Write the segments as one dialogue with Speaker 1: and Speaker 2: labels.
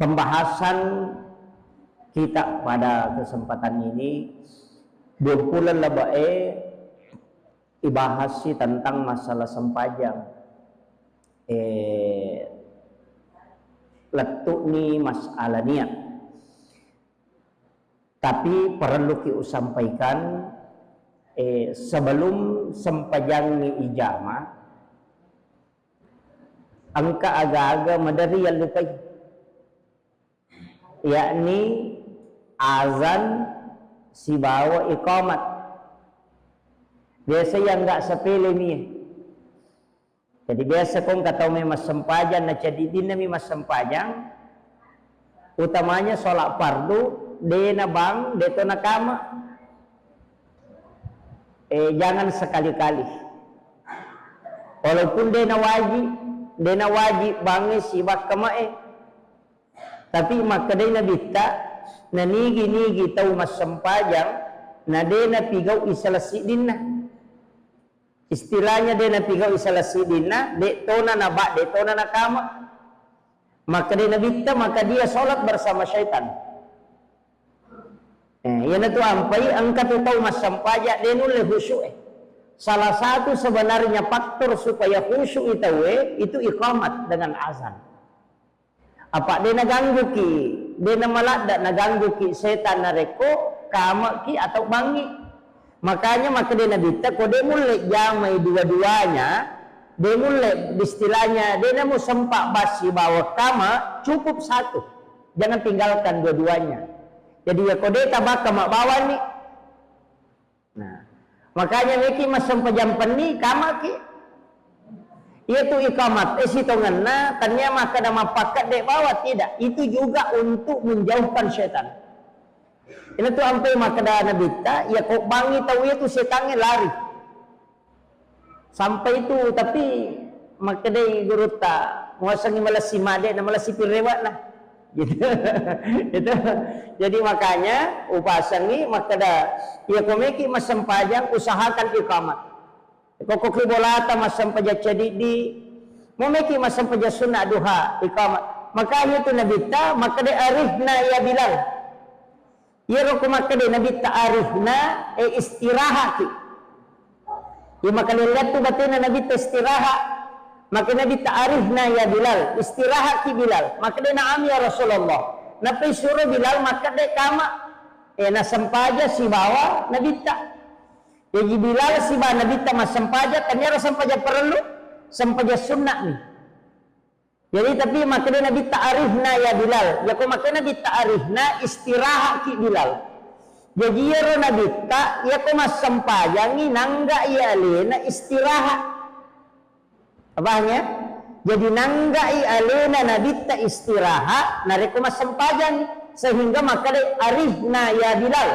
Speaker 1: Pembahasan kita pada kesempatan ini 20 ibahas tentang masalah sempajang. Letuk ni masalah niat. Tapi perlu kita sampaikan sebelum sempajang ni ijamah, angka agak-agak madari yang lupai, yakni azan si bawa iqamat. Biasa yang enggak sepele ni. Jadi biasa kong kata mas sempajang na jadi dina mas sempajang, utamanya solat fardu dena bang deto nakama. Jangan sekali-kali. Walaupun dena wajib bangi si bakama tapi maka dena bitta na nigi tau mas sempajang na dena pigau isalasi dinna. Istilahnya dena pigau isalasi dinna detona na ba detona na kama. Maka dena bitta maka dia solat bersama syaitan. Yana tu ampai angkat tu tahu mas sempajang denu le khusyuk. Salah satu sebenarnya faktor supaya khusyuk itu iqamat dengan azan. Apa dia ganggu ki, dia malak dak ganggu ki setan nareko, kama ki atau bangi. Makanya maka dia nabita ko dia mulai jamai dua-duanya, dia mulai istilahnya dia mau sempak basi bawa kama cukup satu, jangan tinggalkan dua-duanya. Jadi ya kode tabak kama bawa ni. Nah, makanya miki mas sempajang ni kama ki. Itu iqamat, sitonganna tanya maka nama pakat dek bawah tidak. Itu juga untuk menjauhkan syaitan. Ini tu sampai maka dah nabita, ya kok bangi tahu itu setannya lari. Sampai itu tapi maka deh guru tak muasangi malah si made, malah si pirewat lah. Gitu. Itu. Jadi makanya upasan ni maka dah ya komeki mas sempajang usahakan iqamat. Koko kribolata masam paja cadidi, memeki masam paja sunnah duha iqamat. Makanya itu nabita maka de arifna ya Bilal. Ya roko maka de nabita arifna istirahat. Ya maka lihat tu batina nabita istirahat. Maka nabita arifna ya Bilal, istirahat ki Bilal. Maka de naam ya Rasulullah. Napi suruh Bilal maka de kama. Na sampaja si bawa nabita. Jadi Bilal si bana bita mas sempaja kanya sempaja perlu sempaja sunnah ni. Jadi tapi makna nabi ta'arifna ya Bilal. Ya ko makna nabi ta'arifna istirahat ki Bilal. Jadi ya ro nabi ta ya ko mas sempaja ni nangga ya alena istirahat. Apanya? Jadi nangga ya alena nabi ta istirahat nareko mas sempaja ni sehingga makna arifna ya Bilal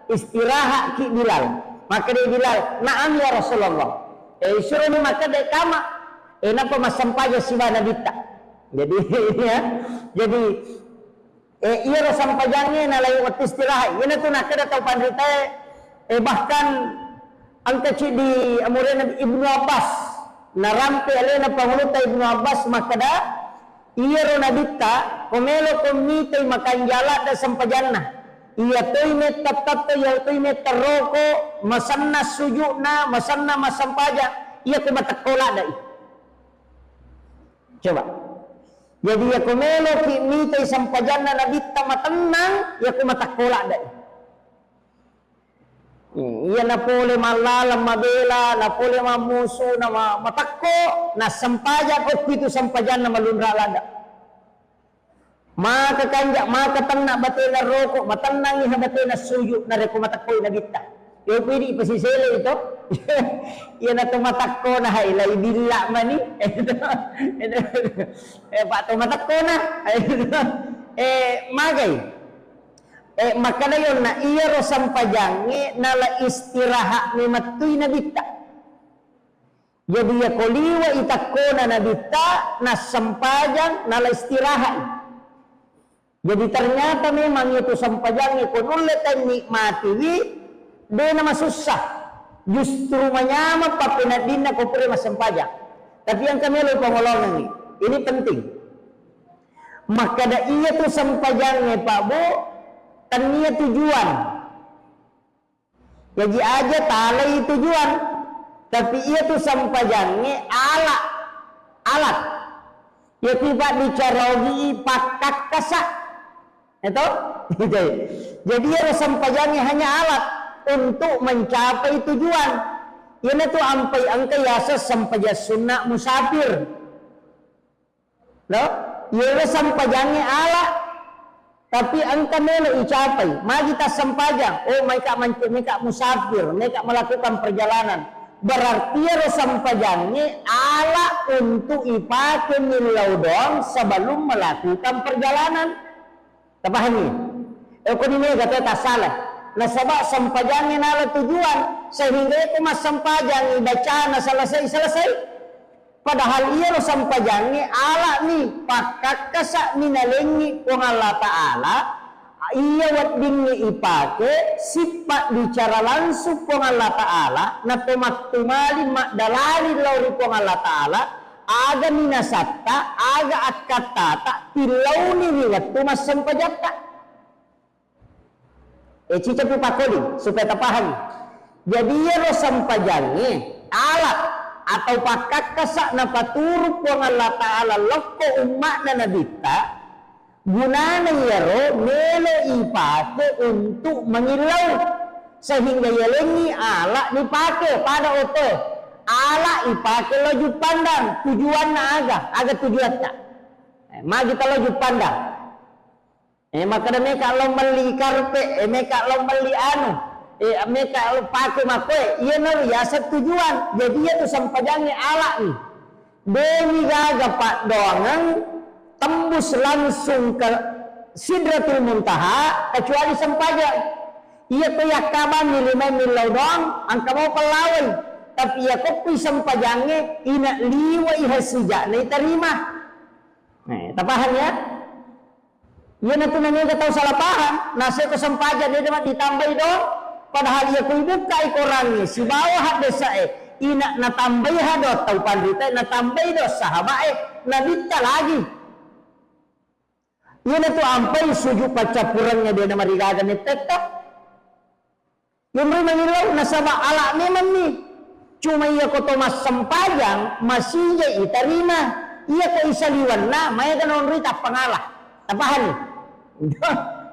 Speaker 1: istirahat ki Bilal. Maka dia bilang, naam ya Rasulullah. Suruh ni maka dia kama. Napa mas sampaja si bana bita. Jadi ya, jadi ia ro sampajangnya nalai waktu istirahat. Ia tu nak kada tahu pandita. Bahkan angka di amuran Ibnu Abbas. Narampe alena panguluta Ibnu Abbas maka dah ia ro nabita komelo komite makan jala da sampajanna. Iya toime tatato ya toime teroko masanna sujudna masanna masampaja iya ko matakola dai. Coba. Jadi ya ko melo ki mitay sampajanna nabita matenang ya ko matakola dai. Iya na pole malalam mabela na pole mamuso na matakko na sampaja ko itu sampajanna malunra lada. Maka kanjak maka tanna batena rokok matanang iha batena sujud na reko matakko na bitta. Yo pwede ipasisele ito. Yan na tumatakko na ilay bila mani. Pak tumatakko na. Magay. Maka na yun na iya ro sampajangi nala istirahat ni matuy na bitta. Jadi ya koliwa itakko na bitta na sampajang nala istirahat. Jadi ternyata memang itu sampajang ikut ulet dan nikmati dia nama susah. Justru menyama papinadina kopre mas sampajang. Tapi yang kami lupa ngolong ini penting. maka dah iya tu sempajangnya Pak Bu kan ia tujuan. Jadi aja talai tujuan, tapi ia tu sempajangnya alat. Ya tiba dicarogi pakak kasak. Itu? Jadi ia sempajangnya hanya alat untuk mencapai tujuan. Ia tu ampai angka yasa sempaja sunnah musafir. Loh, ia sempajangnya alat. Tapi angka melo icapai, mari kita sempajang. Oh, mereka musafir, mereka melakukan perjalanan. Berarti ya sempajangnya alat untuk ipakai milau dong sebelum melakukan perjalanan. Terpahami? Ini kata tak salah. Nah, sebab sempajangnya nala tujuan sehingga itu mas sempajang bacaan selesai. Padahal ia lo sampajangnya ala ni pakak kasak minalengi kong Allah Ta'ala ia wadingnya ipake sifat bicara langsung kong Allah Ta'ala na tumak-tumali makdalari lauri kong Allah Ta'ala aga minasatta aga akatata tilau ni riwat tumas sampajata cica pupakoli supaya terpahami. Jadi ia lo sampajangnya alat atau pakak kasak na paturuk kong Allah Ta'ala loko umat na nabita gunana yaro melo ipake untuk mengilau sehingga yalengi ala dipake pada oto ala ipake loju pandang tujuan na aga tujuan tak mari kita loju pandang maka mereka lo beli karpe mereka lo beli mereka pakai makoi iya naru ya tujuan jadi ya tu sampajangnya ala nih demi gaga pak doangan tembus langsung ke Sidratul Muntaha kecuali sampajang iya tu ya kaban ni 5 milau doang angka mau pelawai tapi ya kopi sampajangnya ina liwa ihasija nih terima paham ya iya nanti namanya tahu salah paham nasi ke sampajang dia cuma ditambahi doang. Padahal ia kuibuka ikorangnya si bawah desa ina natambai hado tau pandita natambai do sahabat nabita lagi. Ia tu ampai suju pacapurangnya dia nama rigagan ni tetap. Yang mengilau nasabah ala memang ni. Cuma ia koto mas sempajang masih ia terima. Ia ke isaliwan na maya kan orang rita pengalah. Tapahan ni.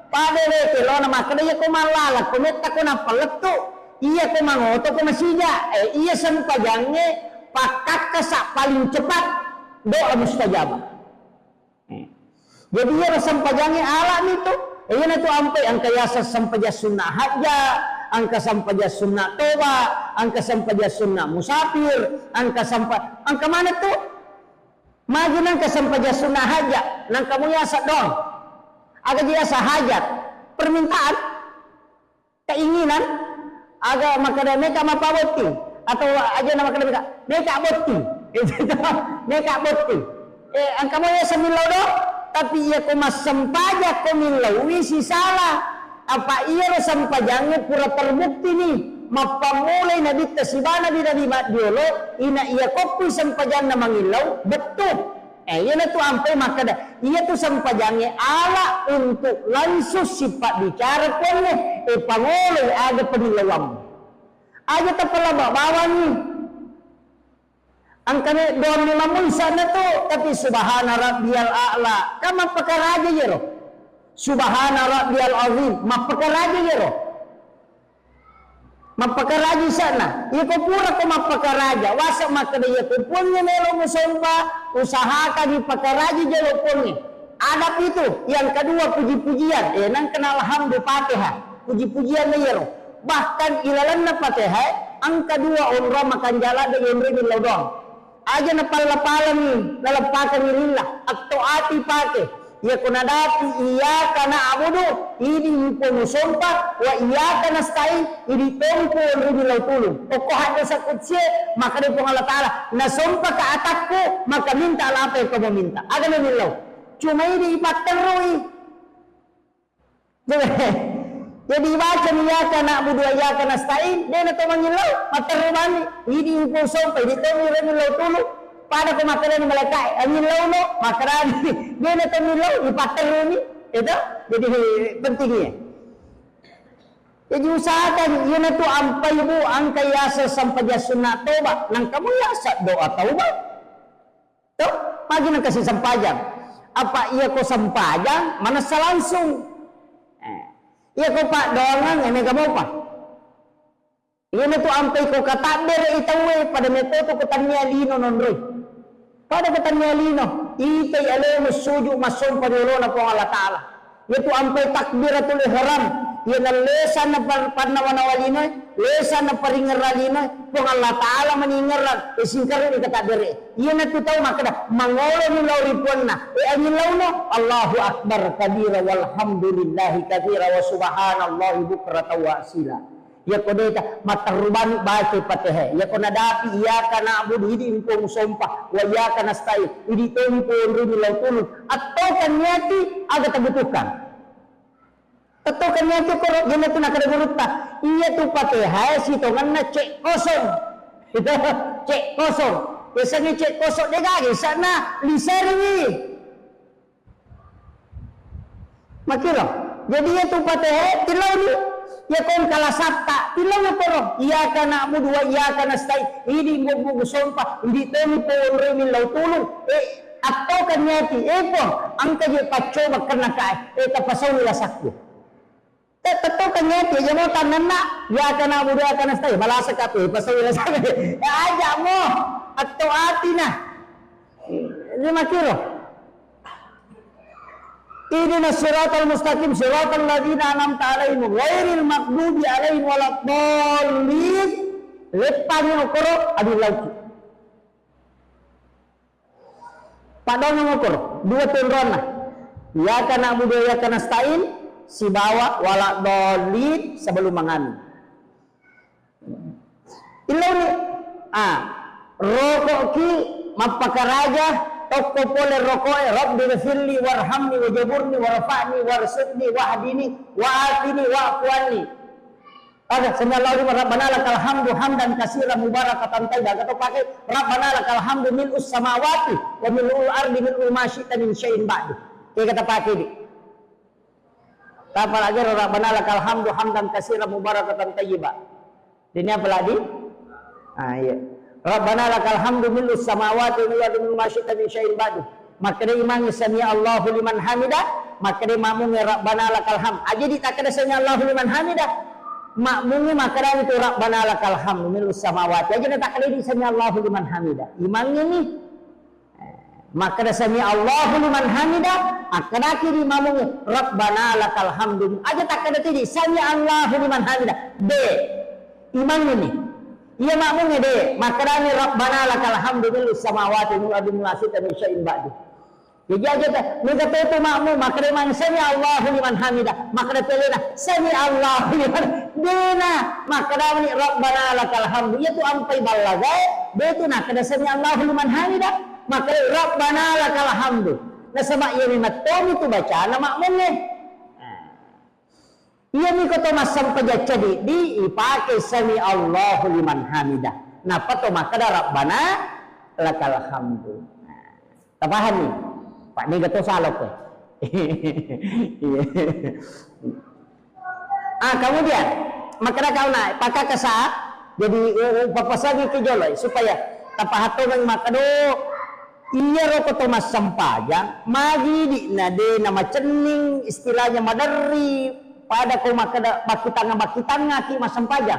Speaker 1: Pada leke lo nama kada ia ko malala ko meta ko na paletu iya ko mangoto ko masija iya sempajangnya pakak kasak paling cepat doa mustajabah jadi ia sempajangnya alam itu iya na tu ampai angka yasa sempaja sunnah haja angka sempaja sunnah toba angka sempaja sunnah musafir angka mana tu maju angka sempaja sunnah haja nang kamu yasa dong agak dia sahajat permintaan keinginan agak makada mereka mapaboti atau aja nama kada mereka boti mereka boti angka mo ya samilau do tapi ia ko mas sempaja ko milau si salah apa ia lo sempajangnya pura terbukti nih mapamulai nabi tasibana di nabi madiolo ina ia kopi sempajang na mangilau betul ia tu ampai maka dah ia tu sempajangnya ala untuk langsung sifat bicara pun pangoleh ada penilawam aja terpela bawa ni angkanya doa melamun sana tu tapi subhana rabbiyal a'la kama perkara aja ya roh subhana rabbiyal azim ma perkara aja ya roh mapakaraji sana iya ko pura ko mapakaraja wasa maka dia ko punnya melo musomba usahakan di pakaraji jelo punnya adab itu yang kedua puji-pujian nang kenal hamdu Fatihah puji-pujian ya roh bahkan ilalan na Fatihah ang kedua umrah makan jala dengan rini lodong aja na palapalan ni lalapakan ni lillah atau ati pake ya kunadati iya kana abudu ini pun musompa wa iya kana stai ini tempo rini lautulu pokok hanya sakutse maka dia Allah Ta'ala nasompa ka atakku maka minta apa yang kau minta aga na nilaw cuma ini ipat terui jadi baca iya kana abudu iya kana stai dia na to mangilaw matarubani ini pun sompa ini tempo rini lautulu pada ko makanan malaka angin law no makanan dia na tamilaw ipater ni itu jadi pentingnya. Jadi usahakan yun na to ampay mo ang kayasa sampaja sunat toba nang kamu yasa doa tauba to pagi nang kasi sampajang apa iya ko sampajang mana sa langsung iya ko pa doangan eme kamu pa yun na to ampay ko katabir itawe pada metodo ko tanya lino nonroy pada ko tanya lino itay alam suju masom panulo na po Allah Ta'ala itu ampay takbiratul ihram yan ang lesan na pannawanawalinoy, lesan na paringaralinoy, kung Allah Ta'ala maningaran, isingkarin ikatabiri. Yan na tutaw makada, mangolo ni lauripon na. Angin law no, Allahu Akbar kabira walhamdulillahi kabira wa subhanallahi bukrata wa asila. Ya ko deta matarubani baca patehe. Ya ko nadapi iya kana abud hidi impong sompa, wa iya kana stay. Idi tempo rini law tulun. Atau kanyati aga tabutukan. Atau kanyati ko gina tu nakadagurutta. Iya tu patehe sitongan na cek kosong. Itu cek kosong. Biasanya cek kosong dia gagi sana lisari. Makiro. Jadi ya tu patehe tilaw ni. Ya kon kala sabta tilaw na poro iya kana abudu wa iya kana stay hindi mo sompa hindi temi po remin law tulong atau kanyati po ang kaje pacho magkana ka tapasaw nila sakyo tatto kanyati ya mo tanan na iya kana abudu iya kana stay malasa ka pasaw nila sakyo aja mo atau ati na di makiro Ihdina siratal mustaqim siratal ladzina an'amta 'alaihim ghairil maghdubi 'alaihim waladdallin. Lepani okoro adi lauki. Padang okoro dua tunrona. Ya kana abudu ya kana stain si bawa waladdallin sebelum mangan. Ilaw ni rokok ki mapakaraja Toko pole rokoe Rabbi ghafirli warhamni wajaburni warfa'ni warsudni wahdini wa'atini wa'afwani. Ada samiallahu liman rabbana lakal hamdu hamdan katsiran mubarakatan tayyiban. Atau pakai rabbana lakal hamdu mil'us samawati wa mil'ul ardi mil'u ma syi'ta min syai'in ba'du. Kayak kata pakai di. Apa lagi rabbana lakal hamdu hamdan katsiran mubarakatan tayyiban. Ini apa lagi? Iya. Rabbana lakal hamdu mil'us samawati wal ardi mimma syi'ta min syai'in ba'du. Maka dia imang sami Allahu liman hamidah, maka dia makmum Rabbana lakal hamd. Aja ditakada sami Allahu liman hamidah. Makmumnya maka dia itu Rabbana lakal hamdu mil'us samawati. Aja ditakada di sami Allahu liman hamidah. Imang ini maka dia sami Allahu liman hamidah, akan kiri makmumnya Rabbana lakal hamdu. Aja takada di sami Allahu liman hamidah. B. Imang ini iya makmumnya deh, makarani Rabbana lakal hamdu mil'us samawati wal ardi mimma syi'ta min syai'in ba'du. Jadi aja teh, mereka itu makmum, maka dia mang sami Allahu liman hamidah, maka dia pelena sami Allahu liman dena, maka dia ni Rabbana lakal hamdu, itu ampai balagai, dia itu nak ada sami Allahu liman hamidah, maka dia Rabbana lakal hamdu. Nah sama iya memang itu bacaan makmumnya. Iya ni kata masam pejacadi di ipakai sami Allahu liman hamidah. Napa to maka Rabbana lakal hamdu. Tak paham ni? Pak ni kata salah ke? Kemudian maka kau naik pakai kesaat jadi papasagi ke joloi supaya tapahato ng makado iya ro kata masam pajang magi di nade nama cening istilahnya madari pada kau makitanga ki masam pajang.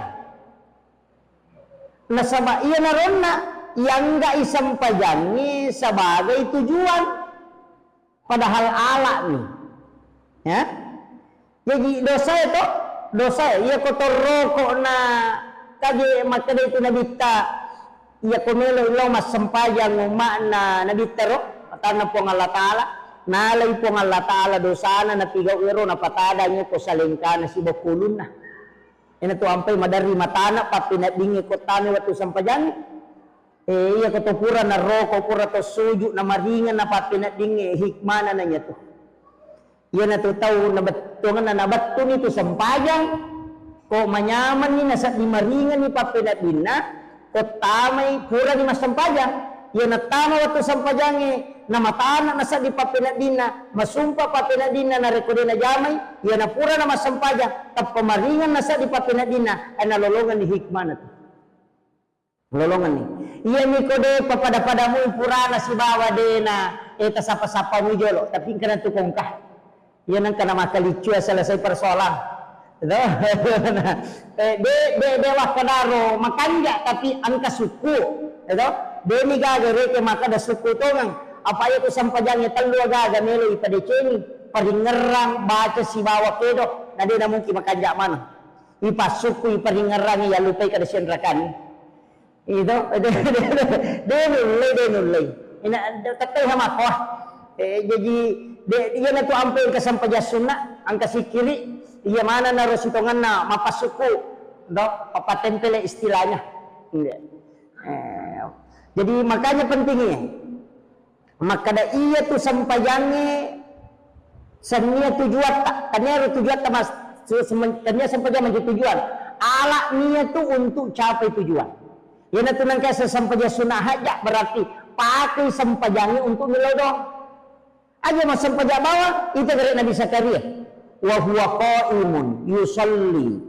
Speaker 1: Nasaba iya naronna yang enggak isam pajangi sebagai tujuan padahal ala nih. Ya. Jadi dosa iya kotor rokok na kaje makada itu nabita iya komelo ilo masam pajang makna nabita ro atana po Allah Taala. Nalay po nga Allah Ta'ala dosana na pigaw iro na patada nyo ko sa lingka na si Bakulun na. Ina to ampay madari matana pa pinabingi ko tami watu sampajan. Iya ko to pura na roko pura to suju na maringan na pa pinabingi hikmana na niya to. Iya na to tao na batungan na nabato nito sampajan. Ko manyaman ni nasa di maringan ni pa pinabin na. Ko tamay pura ni mas sampajan. ia natama waktu sampajangi nama tanah nasa di papena dina masumpa papena dina na rekodena jamai ia napura nama sampaja tap pemaringan nasa di papena dina ana lolongan di hikmana tu lolongan ni ia ni kode papada padamu purana si bawa dena eta sapa-sapa mu jolo tapi kana tu kongkah ia nang kana makalicu selesai persoalan dewa kadaro makanja tapi angka suku itu deni gaga ke maka da suku tongang apa itu sampajangnya telu gaga melo ipade ceni paringerang baca si bawa kedo nade na mungkin makanja mana ipa suku iparingerang ya lupai kada senrakan itu denulai ina takai hama kah jadi dia na tu ampe ke sampaja sunna angka sikiri iya mana naruh sitongan na mapasuku do papatempele istilahnya jadi makanya pentingnya maka da iya tu sampajange senia tujuan tak tanya tujuan tak mas tanya sampajan maju tujuan ala nia tu untuk capai tujuan ya na tunang kaya sampaja sunah hajak berarti pakai sampajange untuk nilodo aja mas sampaja bawah itu dari Nabi Zakaria wa huwa qaimun yusalli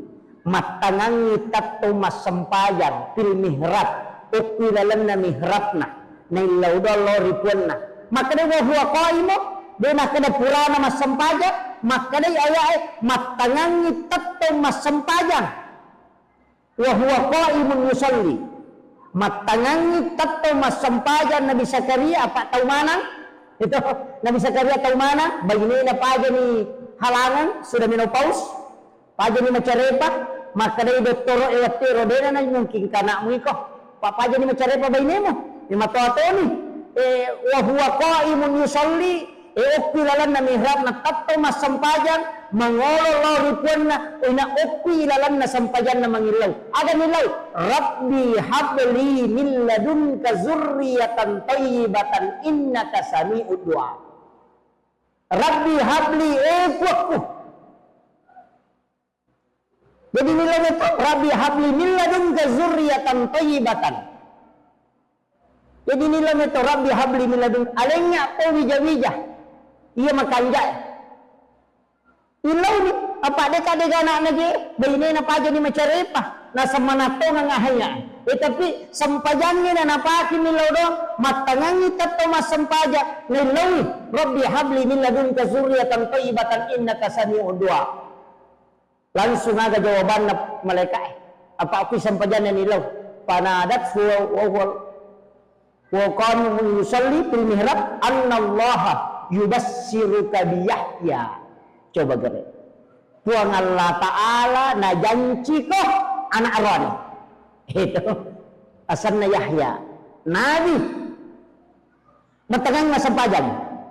Speaker 1: matangangi tatto mas sampajan fil mihrab ukilalanna mihrabna nailau dollo ripunna maka de wa huwa qaimu dena kada purana mas sampajan maka de aya matangangi tatto mas sampajan wa huwa qaimun yusalli matangangi tatto mas sampajan Nabi Zakaria apa tahu mana itu Nabi Zakaria tahu mana baginena paja ni halangan sudah menopause paja ni macarepa maka dari doktoro ewatero dena na mungkin kana mu iko paja ni macarepa bainemo ni matoto ni wa huwa qaimun yusalli ukilalan na mihrab na tatto mas sampajan mangolo loripunna ina ukilalan na sampajan na mangilaw ada nilaw rabbi habli min ladunka zurriyatan tayyibatan innaka sami'ud du'a Rabbi habli kuatku. Jadi nilai itu Rabbi habli min ladunka zurriyatan thayyibatan. Jadi nilai itu Rabbi habli min ladunka alenya to wija-wija. Iya makanja. Ilau ni apa deka-deka anak lagi baine na paja ni macarepa na samanato nga ngahaya. Tapi sampajangnya na napaki nilaw do matangangi tatto mas sampaja nilawi Rabbi habli min ladunka zurriyatan thayyibatan innaka sami'ud du'a. Langsung aga jawaban na malaikat apa aku sampajana nilaw panadat wa qanu yusalli fil mihrab annallaha yubassiruka bi Yahya. Coba gere puang Allah Ta'ala na janji ko anak Aaron itu asalnya Yahya Nabi matagang na sampajan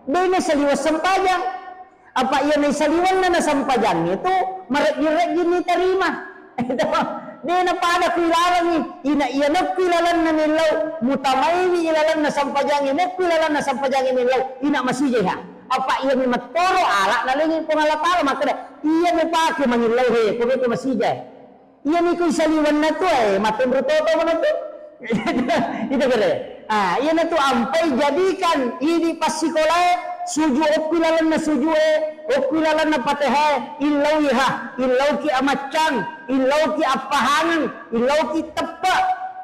Speaker 1: dahil na saliwas sampajan apa iya na saliwan na sampajan itu marag-irag yun ni tarima itu di na pada kilalan ni ina iya na kilalan na nilaw mutamay ni ilalan na sampajan ina kilalan na sampajan nilaw ina masijay ha apa iya ni matoro ala nalingin ko ngalatala maka iya ni pake mangilaw he kung ito masijay iya ni ko saliwan na to matin rutoto mo na to itu kere iya na to ampay jadikan ini pasikola suju okilalan na suju okilalan na patehe ilaw iha ilaw ki amacang ilaw ki apahangan ilaw ki tepa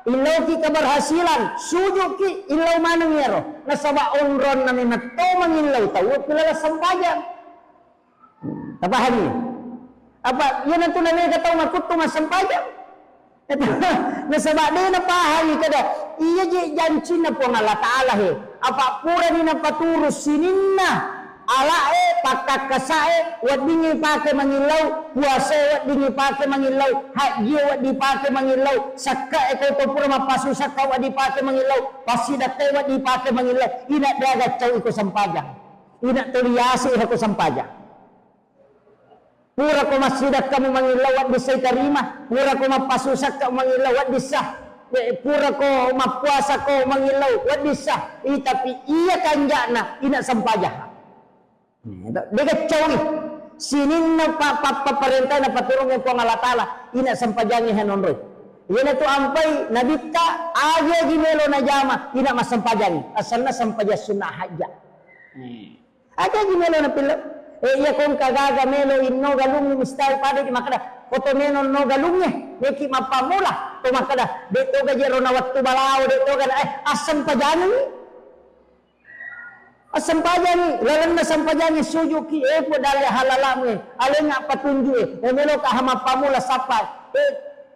Speaker 1: ilaw ki keberhasilan suju ki ilaw manang yero nasaba onron na minato mangilaw tawo kilala sampajan tapaham ni apa yan ang tunay ka tawo makuto nga sampajan nasaba din na pahali kada iya janji na po nga Allah Ta'ala he apa pura ni na paturus sininna ala pakakasae wat dingi pake mangilaw puasa wat dingi pake mangilaw haji wat dipake mangilaw sakka ikaw to pura mapasu sakka wat dipake mangilaw pasidate wat dipake mangilaw ina dagat caw iko sampaja ina toliasi iko sampaja pura ko masidak kamu mangilaw wat disay karima pura ko mapasu sakka mangilaw wat disah pura ko mapuasa ko mangilaw wat disah tapi iya kanjana ina sampaja dekat cawi sinin na paparentay na paturong yung pang Allah Ta'ala ina sampajangi hanonroy Yana tu ampai nabita aja gimelo na jama ina masampajan asalna sampaja sunnah haja. Aja gimelo na pilo. Iya kong kagaga melo inno galung mistai pada di makada foto meno no galungnya neki mapamula to makada deto gajero na waktu balao deto kan asam pajani. Sampajani, lalang na sampajani sujuki po dali halalamu alenga patunju melo ka hama pamula sapai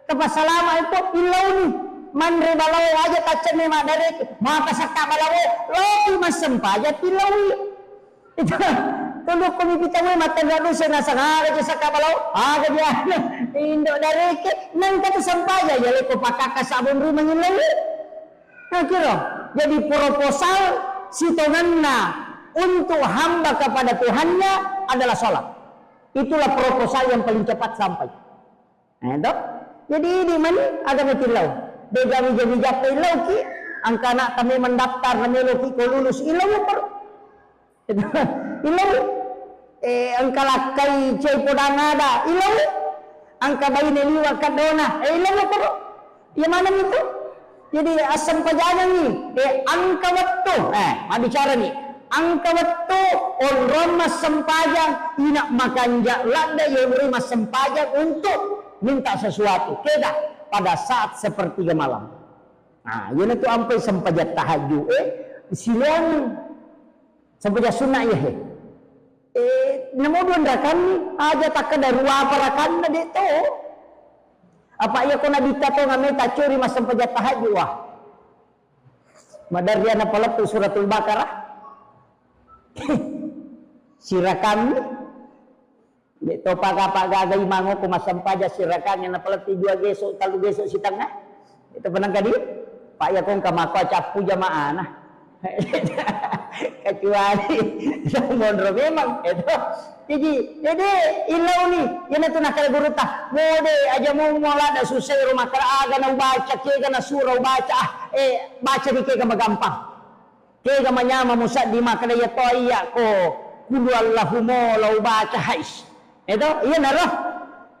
Speaker 1: kapasalama ito ilaw ni manre balaw aja tacen ni madare mapasaka balaw loki masampaja ilaw ito tulok ko bibitaw mata gado sa nasangara sa kabalaw aga dia indo dareke nang kata sampaja jale ko pakakasabon rumah ilaw kira jadi proposal sitonganna untuk hamba kepada Tuhannya adalah sholat. Itulah proposal yang paling cepat sampai. Nah, itu. Jadi di mana agama tilau. Degami jadi jatuh ilau ki, angka nak kami mendaftar namelo ki ko lulus ilau per. Ilau angka lakai cai podang ada ilau. Angka bayi neliwa kadona ilau per. Yang mana itu? Jadi asam pajana ni, angka waktu. Bicara ni, angka waktu orang mas sempajang, ina makan landa yang beri mas sempajang untuk minta sesuatu. Keda pada saat sepertiga malam. Nah, ini tu sampai sempajat tahajud. Silang sempajat sunnah ya. Namun rakan aja tak ada ruang parakan na dito. Apa iya ko nabita to nga may tacuri mas sempajat tahajud wah. Madarya na pala to suratul Baqarah. Sirakan dito pagagay mango ko masampaja sirakan na pala ti dua geso talu geso si tengah. Ito panang kadi. Pa iya kong kamako capu jamaah nah. Kecuali mondro memang itu. Jadi ilau ni yana tu nak guru tah mode aja mau ada susah rumah kara aga na baca ke na surau baca baca di ke gampang ke manyama musa di makana ya to iya ko kulu allahumma lau baca hais itu iya naroh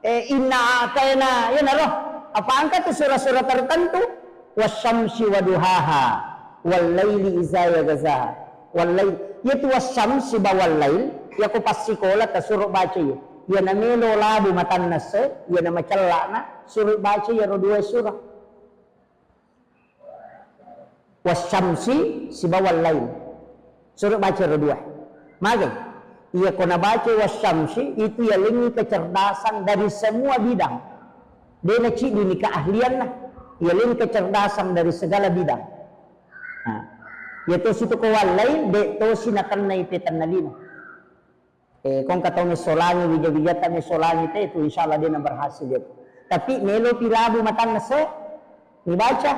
Speaker 1: inna atayna iya naroh apa angkat tu surah-surah tertentu wasyamsi waduhaha wal laili iza yaghza wal lail yaitu wasyamsi bawal lail ya ko pasikola ta suruh baca ya namelo labu matan nase ya nama celana suruh baca ya dua surah wasyamsi sibawal lail suruh baca dua maka ia kena baca wasyamsi itu ya lingi kecerdasan dari semua bidang dia nak cik ni keahlian lah ia lingi kecerdasan dari segala bidang yaitu situ ko walay de to sinakan na ipitan na lino kung kataw ni solani bijabijata ni solani itu insyaallah dia na berhasil dia tapi melo pilabu matang nase dibaca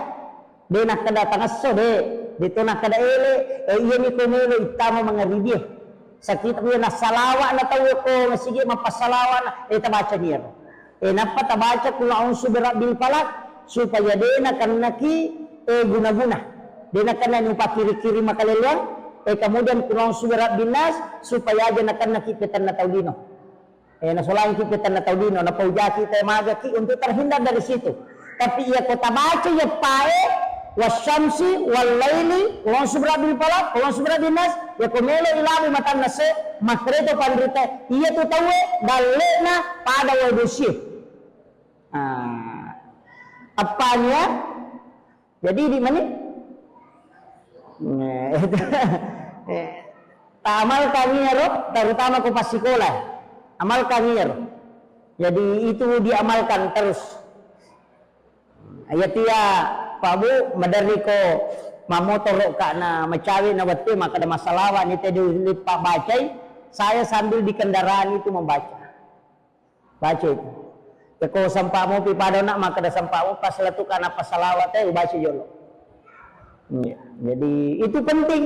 Speaker 1: dia nak kada tangaso de to nak kada ele iya ni ko melo itama mga ridie sakit ko na salawa na tawo ko sige mapasalawa na baca niya napa tabaca kung a'udzu birabbil falaq supaya dia na kanaki guna-guna dia nak kena nyupa kiri-kiri makaleleang kemudian kurang surat binas supaya aja nak kena kipitan na taudino nasolang kipitan na taudino na paujaki tayo magaki untuk terhindar dari situ tapi ia kota baca ya pae wasyamsi wal laili kurang surat bil falaq kurang surat binas ya komelo ilabu matan nase makreto pandrita ia tu tahu dalena pada wadusi apanya jadi di mana amal kami terutama ko pas sekolah amal kami jadi itu diamalkan terus ayat ya Pak Bu madari ko mamotor ka na macawi na wati maka ada masalah ni tadi lipat baca saya sambil di kendaraan itu membaca baca itu ko sampai mo pipadona maka ada sampai mo pas latu kana pasalawat baca jolo. Ya, jadi itu penting.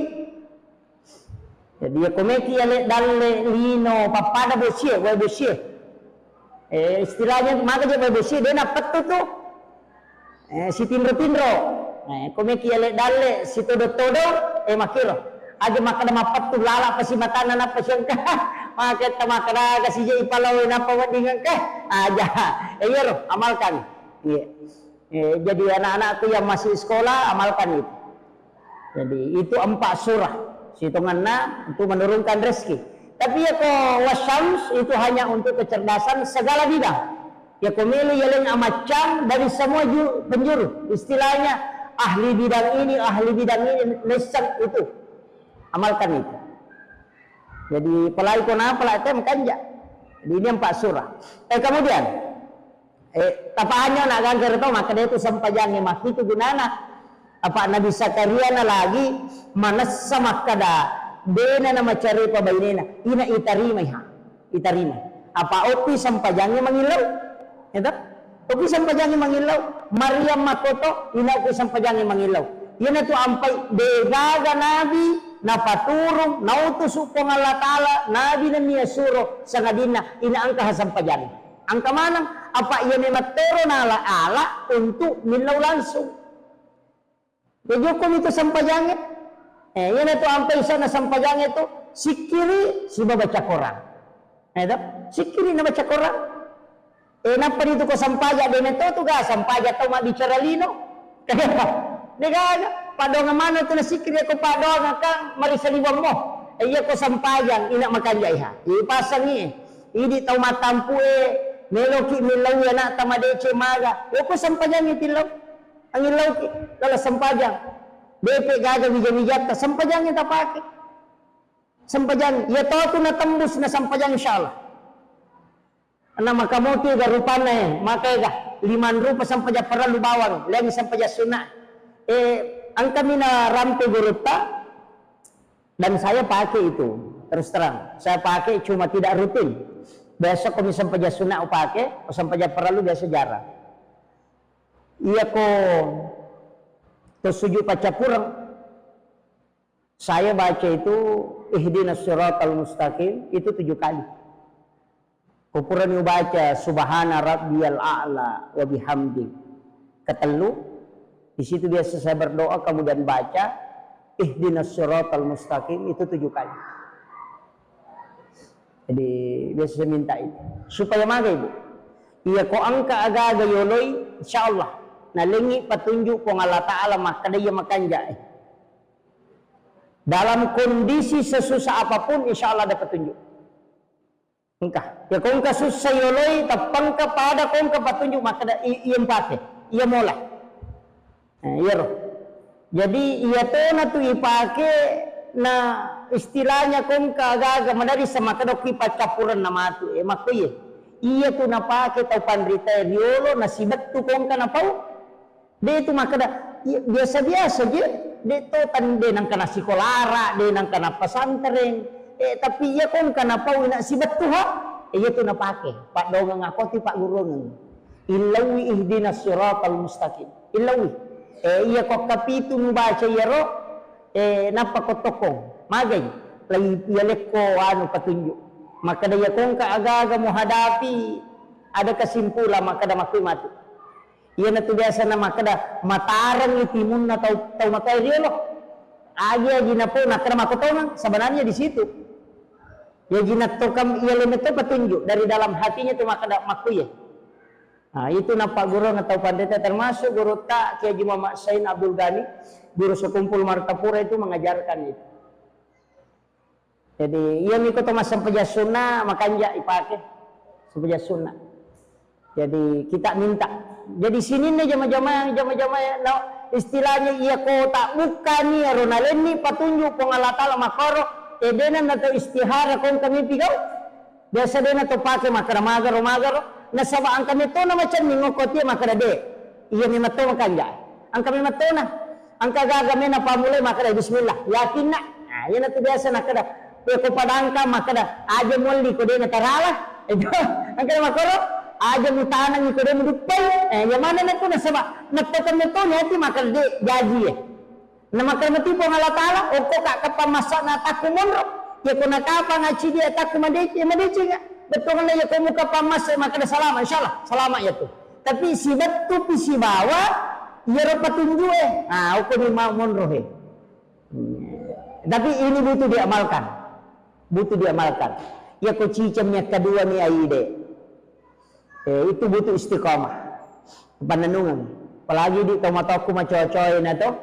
Speaker 1: Jadi ya komeki ale dalle lino papada bersih, wa bersih. Istilahnya maka je wa bersih dia nak petu tu. Si tindro-tindro. Komeki ale dalle si todo-todo makiro. Aja makada mapetu lala pasi matana na pasangka. Maka tamakara kasi je ipalaw na pawadingan ka. Aja. Iyo amalkan. Iya. Jadi anak-anakku yang masih sekolah amalkan itu. Jadi itu 4 surah. Hitungannya untuk menurunkan rezeki. Tapi ya ko wasyams itu hanya untuk kecerdasan segala bidang. Ya ko milih yang amacam dari semua penjuru. Istilahnya ahli bidang ini, lesan itu. Amalkan itu. Jadi pelai kona pelai tem kanja. Jadi ini 4 surah. Kemudian tapaannya nak ganggar itu maka dia itu sampajangi mak itu gunana. Apa Nabi Zakaria na lagi manassa makada dena nama cari pabainena ina itarima apa opi sampajangi mangilau eta opi sampajangi mangilau Maryam makoto ina opi sampajangi mangilau ina tu ampai degaga Nabi na paturung na utus upong Allah Ta'ala Nabi na niya suro sangadina ina angka sampajangi angka manang apa ia mematero na ala untuk milau langsung. Ya hukum itu sampajangnya. Yan itu ampai sana sampajangnya itu sikiri si baca Quran. Sikiri na baca Quran. Napa dito ko sampaja din ito to ga sampaja to mabicara lino. Kaya Nega padonga mana tu na sikiri ko padonga kang marisalibang mo. Iya ko sampajang ina makanjaiha. Ipasang ni. Idi tau matampu meloki milaw na tamadeche maga. Yo ko sampajang itilaw. Ang ilaw lala sampajang BP gaga bijak-bijak sampajang kita pakai sampajang ya tahu na tembus na sampajang insyaallah ana makamuti ga rupana maka ga 5 rupa sampaja perlu bawang lagi sampaja sunnah ang kami na rampe guruta dan saya pakai itu terus terang saya pakai cuma tidak rutin besok kami sampaja sunnah pakai sampaja perlu biasa jarang. Iya ko tersuju baca kurang saya baca itu ihdinas siratal mustaqim itu 7 kali kupurani baca subhana rabbiyal a'la wa bihamdi ketelu di situ biasa saya berdoa kemudian baca ihdinas siratal mustaqim itu 7 kali jadi biasa saya minta itu supaya maga ibu iya ko angka aga-aga yoloi insyaallah nalingi petunjuk kong Allah Ta'ala makadaya makanja dalam kondisi sesusah apapun insya Allah ada petunjuk engkah ya kong kasusah yoloi tapang kepada kong ke petunjuk makada iya pakai iya mulai iya roh jadi iya tona tu ipake na istilahnya kong kagaga madari sama kadoki pacapuran nama tu makuye iya tu napake tau pandrita yolo nasibat tu kong ka napau dia itu maka biasa-biasa je dia tu tande nang kana sikolara dia nang kana pesantren tapi ia kon kana pau nak sibat tuha ia tu nak pakai pak dongang aku ti pak gurung ilawi ihdinas siratal mustaqim ilawi ia kok tapi itu membaca ya ro napa ko tokong magay lagi ia leko anu petunjuk maka dia kon ka aga-aga menghadapi ada kesimpulan maka dah makui mati. Iya na tu biasa na makada matarang itimun na tau makai dia loh. Aja jina po nakada makotongan sebenarnya di situ. Ya jina tokam iya lene tu petunjuk dari dalam hatinya tu makada makuya. Nah itu na Pak Guru na tau pandeta termasuk guru tak Kiai Muhammad Sain Abdul Ghani guru sekumpul Martapura itu mengajarkan itu. Jadi iya ikut mas sampaja sunnah makanya ipake sampaja sunnah. Jadi kita minta. Jadi sini nih jama-jama no, istilahnya iya kota bukan nih Ronaldo nih petunjuk pengalat Allah makoro edenan atau istihara kon kami pigau biasa dena to pakai makara magaro na saba ang kami to na macam ningo kotia makara de iya ni mato makanja ang kami mato na ang kagagame na pamulay makara bismillah yakin na yan na to biasa nakada ko padangka makada aja molli ko de na tarala ang kami makoro aja mutanang iko dia mudupay yang mana na ko na saba nagtatam nito niya ti makal di gaji na makal mati po ng Allah Ta'ala o ko kakapamasa na takumonro ya ko nakapa nga chidi atakumadeci nga betul kan ya ko muka pamasa makal salama insyaallah salama ya tu tapi si betu si bawa ya ro patunju ko ni monro tapi ini butuh diamalkan ya ko cicamnya kedua ni aide itu butuh istiqamah penenungan Apalagi di tomato aku macocoy na to.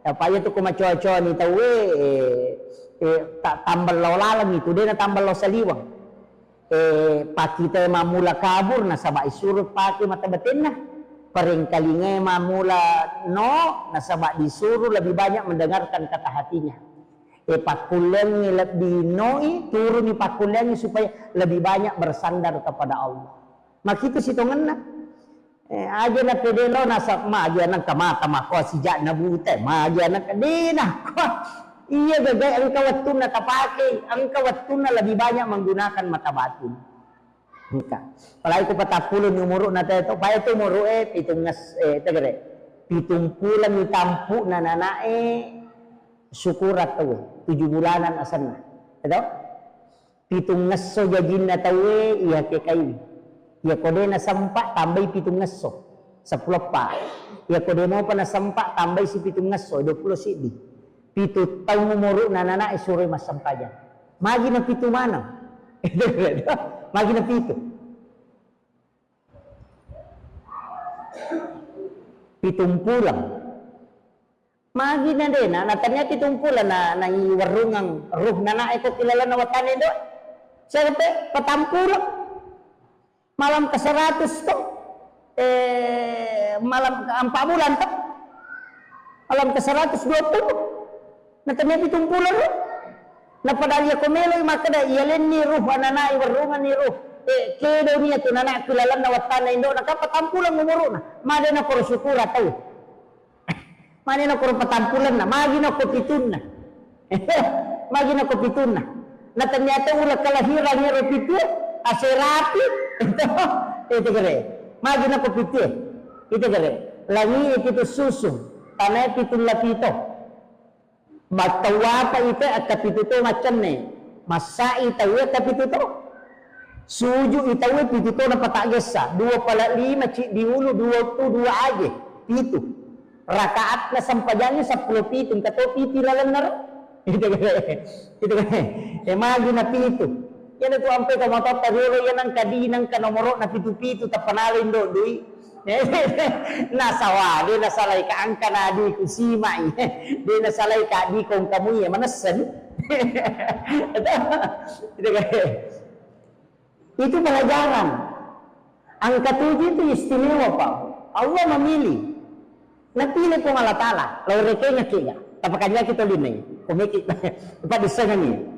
Speaker 1: Apa ya tu ku macocoy ni tahu tak tambal lalang itu dia na tambal lo saliwang. Pakita mamula kabur na sabay surut paki mata batin na. Paring kalinga mamula no na sabay disuruh lebih banyak mendengarkan kata hatinya. Pakulangi lebih noi turun ni pakulangi supaya lebih banyak bersandar kepada Allah. Makitu sitongan na. Aja na pedelo na sa aja na kamata mako si ja na bute aja na kadina. Iya gagay ang kawatun na tapake, ang kawatun na lebih banyak menggunakan mata batin. Maka, palagi ko patapulon yung muro na tayo, pa ito muro pitong tagare, pitong pulang ni tampu na nanae, sukurat tayo, 7 bulanan asan na. Ito? Pitong ngaso gagin na tayo, iya ke kayo. Iya ko din na sampa, tambay pitong ngaso. Sa pa. Iya ko din mo pa na sampa, tambay si pitong ngaso, 20 sidi. Pitu tahu mumuruk nana sore mas sampajan. Magi na pitu mana? Magi na pitu. Pitung pulang. Magi na din. Natanya pitung pulang na iwarungang ruh nana ito kilala na watanin doon. Siyempre, patampulang. Malam ke-100 to. Malam ke-4 bulan to. Malam ke-120. Natanya pitumpulan ro. Napadalya kumelo makada iyalen ni ruh anana iwarungan ni ruh. Kedo niya to nana kilalan na watana indo nakapatampulan umuro na. Made na ko syukura taw. Made na ko patampulan na, magi na ko pitun na. Magi na ko pitun na. Natanya to ulah kalahiran ni ro pitu aserapi. Ito kare. Magi na ko pitu. Ito kare. Langi itu susu. Tanay pitun lapito. Batawa pa ito at kapituto macam ni. Masai tayo at kapituto. Suju itaw pitito na patagasa. 2 pala 5 di ulo 2 to 2 aja. Pitu. Rakaat na sampajannya 10 pitong kato pitilalan na rin. Ito kaya. Magi na pitu. Yan ito ang peka motot taguro yan ang kadinang kanomoro na pitu-pitu tapanalin do. Nasawa, di nasalay ka ang kanadi ko simay. Di nasalay ka di kong kamuya manasan. Itu pelajaran. Ang ketujuh itu istimewa Pak. Allah memilih. Napili ko Allah Ta'ala. Lalu rekenya kaya. Tapakanya kita linay. Kumikit. Ipadisa ni.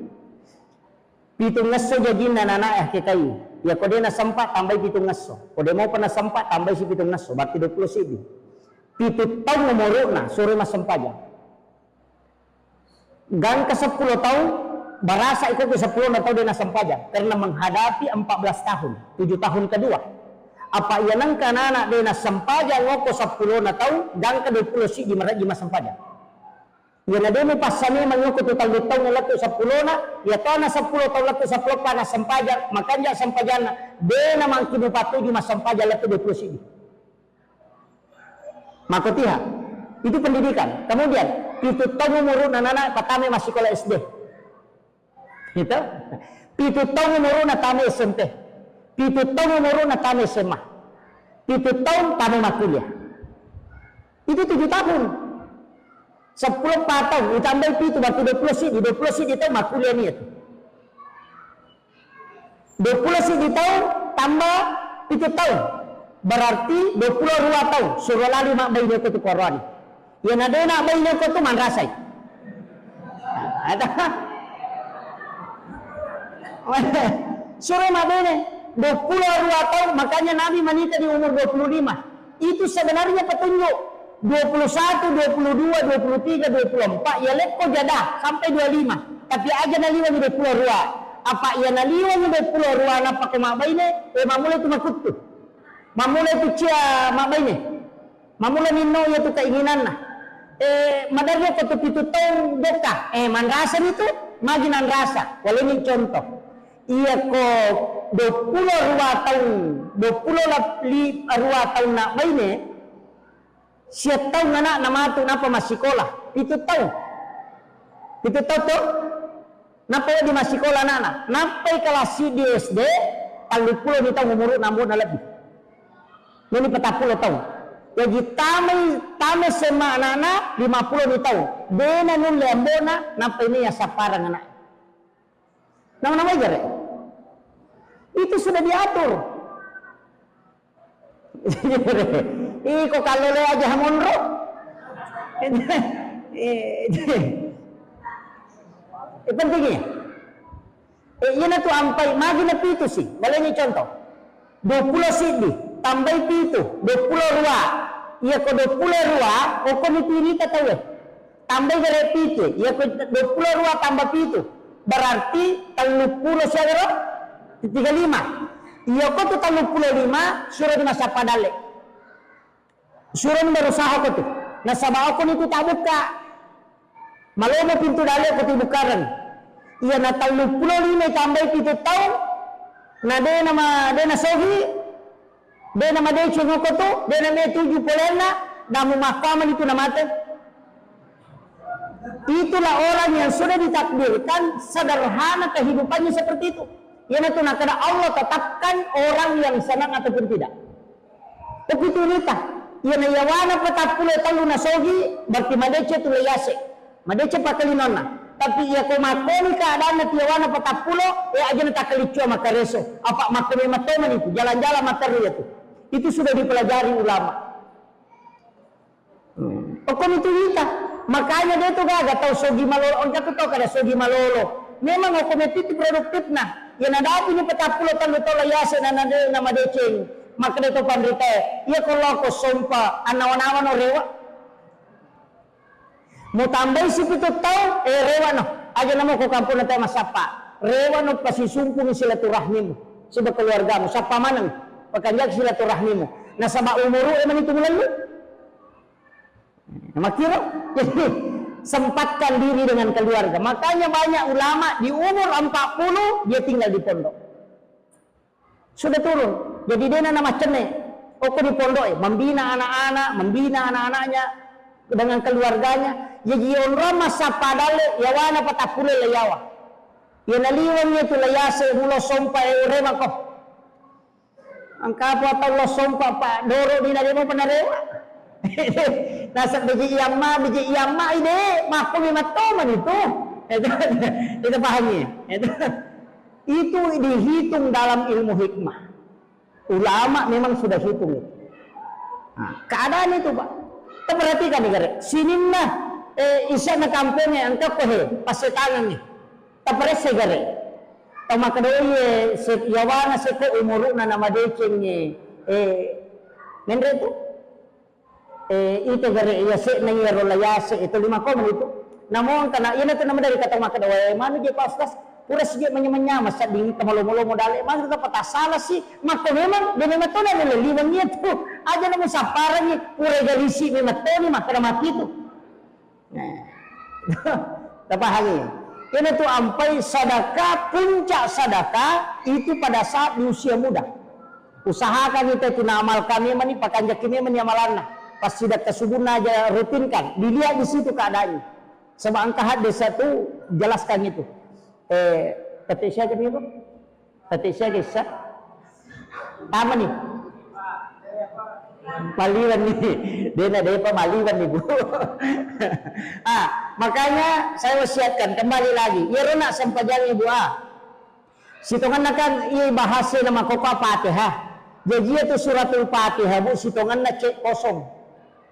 Speaker 1: Pitong ngaso jagin na nanaah kitayo. Ya kode na sampa tambay pitong ngaso. Kode mo pa na sampa tambay si pitong ngaso. Berarti 20 sibi. Pitong taon umuro na. Suri mas sampaja. Gang ke 10 tahun. Barasa ikut ke 10 na tahun dia na sampaja. Karena menghadapi 14 tahun. 7 tahun kedua. Apa ia nang kanana dia na sampaja ngoko 10 na tahun. Gang ke 20 sibi maraji mas sampaja. Ya na demo pasane mangoko total tahun na lato 10 na. Ya to na 10 tahun lato 10 pa na sampaja. Makanya sampajana. Dia na mangkibu patuju mas sampaja lato 20 sibi. Makotiha. Itu pendidikan. Kemudian itu tahun umur nana patame masih sekolah SD. Itu. Itu tahun umur na tame SMP. Itu tahun umur na tame SMA. Itu tahun tame makuliah. Itu 7 tahun. 10 tahun ditambah itu berarti 20 sih. Di 20 sih itu makuliah ni itu. 20 sih di tahun tambah 7 tahun. Berarti 22 tahun. Suruh lali mak bayi dia tu korban. Yang ada nak bayi dia tu mandrasai. Ada. Suruh mak bayi 22 tahun. Makanya Nabi menikah di umur 25. Itu sebenarnya petunjuk. 21, 22, 23, 24. Ya lekko jadah sampai 25. Tapi aja naliwa ni 22. Apa ia naliwa ni 22 na pakai mak bayi ni? Mamula itu makut tu. Mamula itu cia mak bayi ni. Mamula nino ya tu keinginan nah. Madarnya kata pitu tahun doka. Mandrasa itu magi nandrasa. Walau ini contoh. Ia ko 22 tahun, 22 tahun nak bayi ni. Siap tahu anak nama tu napa masih sekolah. Itu tahu. Itu tahu tu. Napa di masih sekolah anak. Napa kelas di SD. Kalau pulau ni tahu umur 6 lebih. Ini 40 tahun. Jadi tame sema anak-anak 50 tahun. Dena nun lembona napa ini ya saparang anak. Nama-nama aja itu sudah diatur. Iko kalau le aja hamonro. Pentingnya. Iya tu ampai magi na pitu sih. Balanya contoh. 20 sidi tambah pitu 20 rua. Iya ko 20 rua, oko ni pirita tahu. Tambah gere pitu, iya ko 20 rua tambah pitu. Berarti 30 siapa? 35. Iya ko tu 35 suruh di masa padale. Suruh berusaha ko tu. Nasaba ako nito tabuka. Malomo pintu dale ko tibukaran. Iya na 35 tambah pitu tahun. Na de na sogi. De nama de chungo ko tu, de nama 7 polena, namu mahkamah itu namanya. Itulah orang yang sudah ditakdirkan sederhana kehidupannya seperti itu. Yang itu nak Allah tetapkan orang yang senang ataupun tidak. Begitu nita. Yang yawana petapule talu nasogi berarti madece tu leyase. Madece pakalinona. Tapi ia komakoni keadaan nanti yawana petapulo ya aja nak kelicua makareso. Apa makome mateman itu jalan-jalan materi itu. Itu sudah dipelajari ulama. Pokok itu kita. Makanya dia itu gak tahu sogi malolo. Orang tahu kada sogi malolo. Memang hukum itu produktif nah. Yang ada punya petapulo talu tahu layase nama deceng. Maka dia itu pandrite. Ia kalau ko sompa anawan-awan rewa. Mau tambah si pitu tahu rewa no. Aja nama ko kampung nanti masapa. Rewa no pasti sumpung silaturahmimu. Sudah keluargamu. Siapa manang? Pakanjak silaturahmimu. Nah sama umuru emang itu bulan lu. Makira jadi sempatkan diri dengan keluarga. Makanya banyak ulama di umur 40 dia tinggal di pondok. Sudah turun. Jadi dia nama cene. Oke di pondok membina anak-anak, membina anak-anaknya dengan keluarganya. Jadi orang masa padale yawana patapule leyawa. Ya naliwannya itu leyase mulo sompai remako. Angka apa Allah sompa Pak Doro di nade mo panarewa. Nasa biji iyama ide maku matoman itu. Itu pahamnya. Itu dihitung dalam ilmu hikmah. Ulama memang sudah hitung itu. Nah, keadaan itu Pak. Kita perhatikan nih gara. Sinimna isya na kampungnya angka pehe pasetangan nih. Taprese gara. Tama kadoye yawana seko umuruna nama decengnya mendre itu itu gare ya se na yero layase itu 5 komen itu namun karena ini tuh nama dari kata maka doye mana dia pastas pura sih menyemanya masa dingin temalo-molo modal mana kita patah salah sih maka memang dia memang tuh ada liwangnya tuh aja nama saparannya pura galisi memang tuh nih maka mati itu nah apa halnya. Ini tuh ampai sedekah, puncak sedekah itu pada saat di usia muda. Usahakan kita amal kami mani pakan jakini mani amalanna. Pas sudah kesubuna aja rutinkan. Dilihat di situ keadaannya. Sebab angka desa itu jelaskan itu. Ketik saya ke itu? Ketik saya kisah. Apa nih? Maliwan nih, dia apa maliwan nih Bu. Makanya saya wasiatkan kembali lagi. Ya rona sempajang Ibu Sitongan kan iya bahasa nama koko Fatihah. Jadi itu suratul Fatihah Bu, sitongan cek kosong.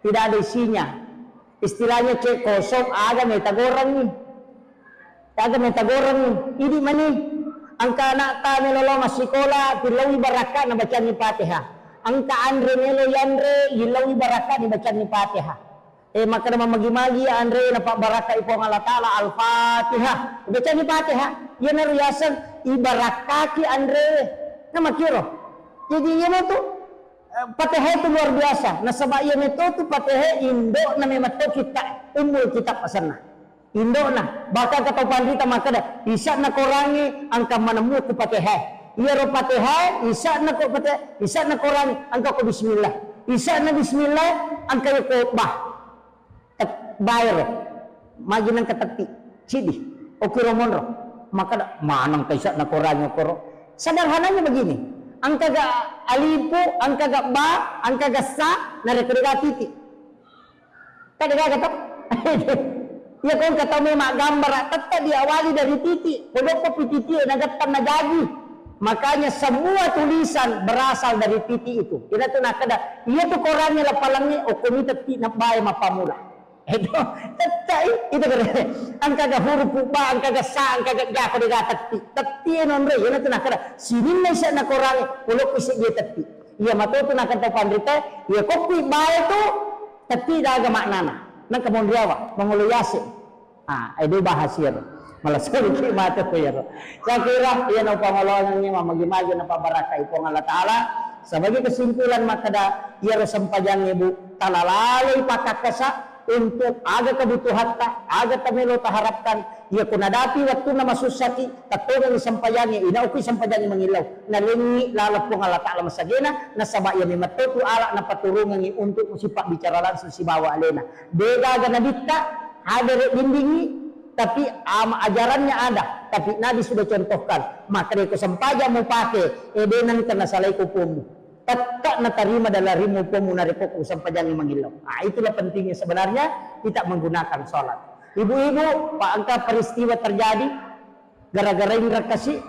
Speaker 1: Tidak ada isinya. Istilahnya cek kosong, ada metagorang nih. Ada metagorang nih. Ini mana? Angka anak kami lolo masih sekolah, pilawi baraka na baca ni Fatihah. Angka Andre Melo Yandre Yilawi Baraka dibaca ni Fatihah. Maka nama magi-magi Andre napa baraka ipo Allah Ta'ala Al-Fatihah. Baca ni Fatihah. Yan riasan ibarakaki Andre. Nama kiro. Jadi yan itu Fatihah itu luar biasa. Nasaba yan itu Fatihah Indo na memato kita umul kitab asana. Indo na. Baka katopan kita maka dah. Bisa na korangi angka manemu tu Fatihah. Ia Fatihah, isa na ko Fatihah, isa na Quran, angka ko bismillah. Isa na bismillah, angka ko bayar. Magi nang katati, sidi, okiromonro. Maka manang kaisa na Quran ko. Sederhananya begini, angka alipu ang kagaba ang kagasa na rekrega titi kadaga kata ya kung kata may magambar tatta diawali dari titi kodok ko titi nagatan nagagi makanya semua tulisan berasal dari titi itu ina tu nakada iya tu korannya lapalangi o komite ti na bay mapamula itu tatta itu kare ang kaga huruf ba ang kaga sa ang kaga ga ko diga tatti non re ina tu nakada sinin na siya na korangi kodok isi dia tatti iya mato tu nakada pandrita iya kopi bay tu tatti daga maknana nang kemondiawa menguluyasi itu bahasir malah sedikit mata ko yaro saya kira yan ang pangalanan niya mamagi-magi na pabaraka ipong Allah Ta'ala sebagai kesimpulan makada yaro sampajang ibu talalaloy pakakasa untuk aga kebutuhan ta aga tamelo taharapkan ya kunadapi waktu na masusaki katugang sampajang inauki sampajang mangilaw nalingi lalapong Allah Ta'ala masagina nasaba ya mimatutu ala na paturungan untuk musipak bicara langsung si bawa alena dega ganadita ada dindingi tapi ajarannya ada tapi Nabi sudah contohkan maka dia kesempaja mau pakai edenan karena salai kupumu tetap natarima dalam rimupumu naripok kesempajan yang menghilau itulah pentingnya sebenarnya kita menggunakan sholat ibu-ibu pak angka peristiwa terjadi gara-gara Indra kasih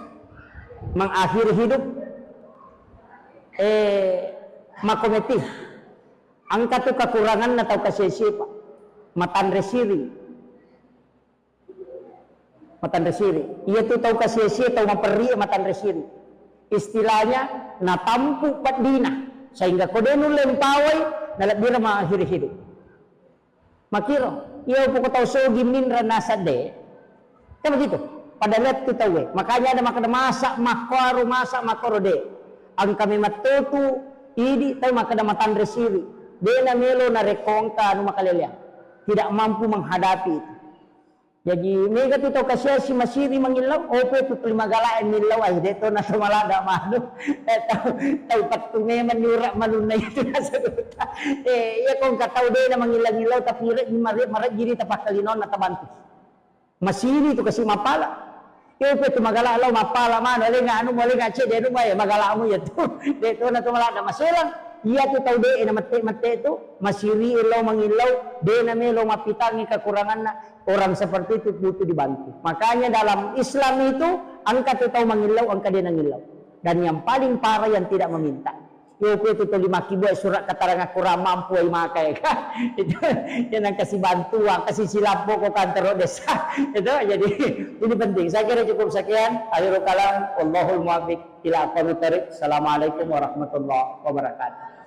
Speaker 1: mengakhiri hidup makometi angka tu kekurangan atau kasih pak matan resiri matan resiri ia tu tahu kasih tahu maperi matan resiri istilahnya natampu padina sehingga kodenu lempawai dalam dira mengakhiri hidup makiro ia pokok tahu sogi minra nasade kan begitu pada lihat tu tahu makanya ada makada masak makoro de ang kami matutu idi tahu makada matan resiri dena melo na rekongka anu makalelya tidak mampu menghadapi itu. Jadi mega tu tahu kasih si masiri mengilau, opo tu lima galaan milau ay deto na sumalada manu, tahu patu memang nyurak malunay itu nasa duta. Ya kung kataw de na mangilang-ilaw tapi marat jiri tapakalinon na tabantu. Masiri tu kasi mapala. Opo tu magalalaw mapala man, wali nga anu wali nga che de may magala mo yato. Deto na tumalada masilang. Iya tu tahu de na mate tu masiri ilaw mangilaw de na melo mapitangi kekurangan na orang seperti itu butuh dibantu. Makanya dalam Islam itu angka tu tahu mangilaw angka dia nangilaw dan yang paling parah yang tidak meminta. Yo itu tu 5 kibu surat kataranga kurang mampu ai makai itu yang kasih bantuan kasih silap pokok kantor desa itu jadi ini penting. Saya kira cukup sekian. Akhirul kalam wallahul muwaffiq ila aqwamit thoriq. Assalamualaikum warahmatullahi wabarakatuh.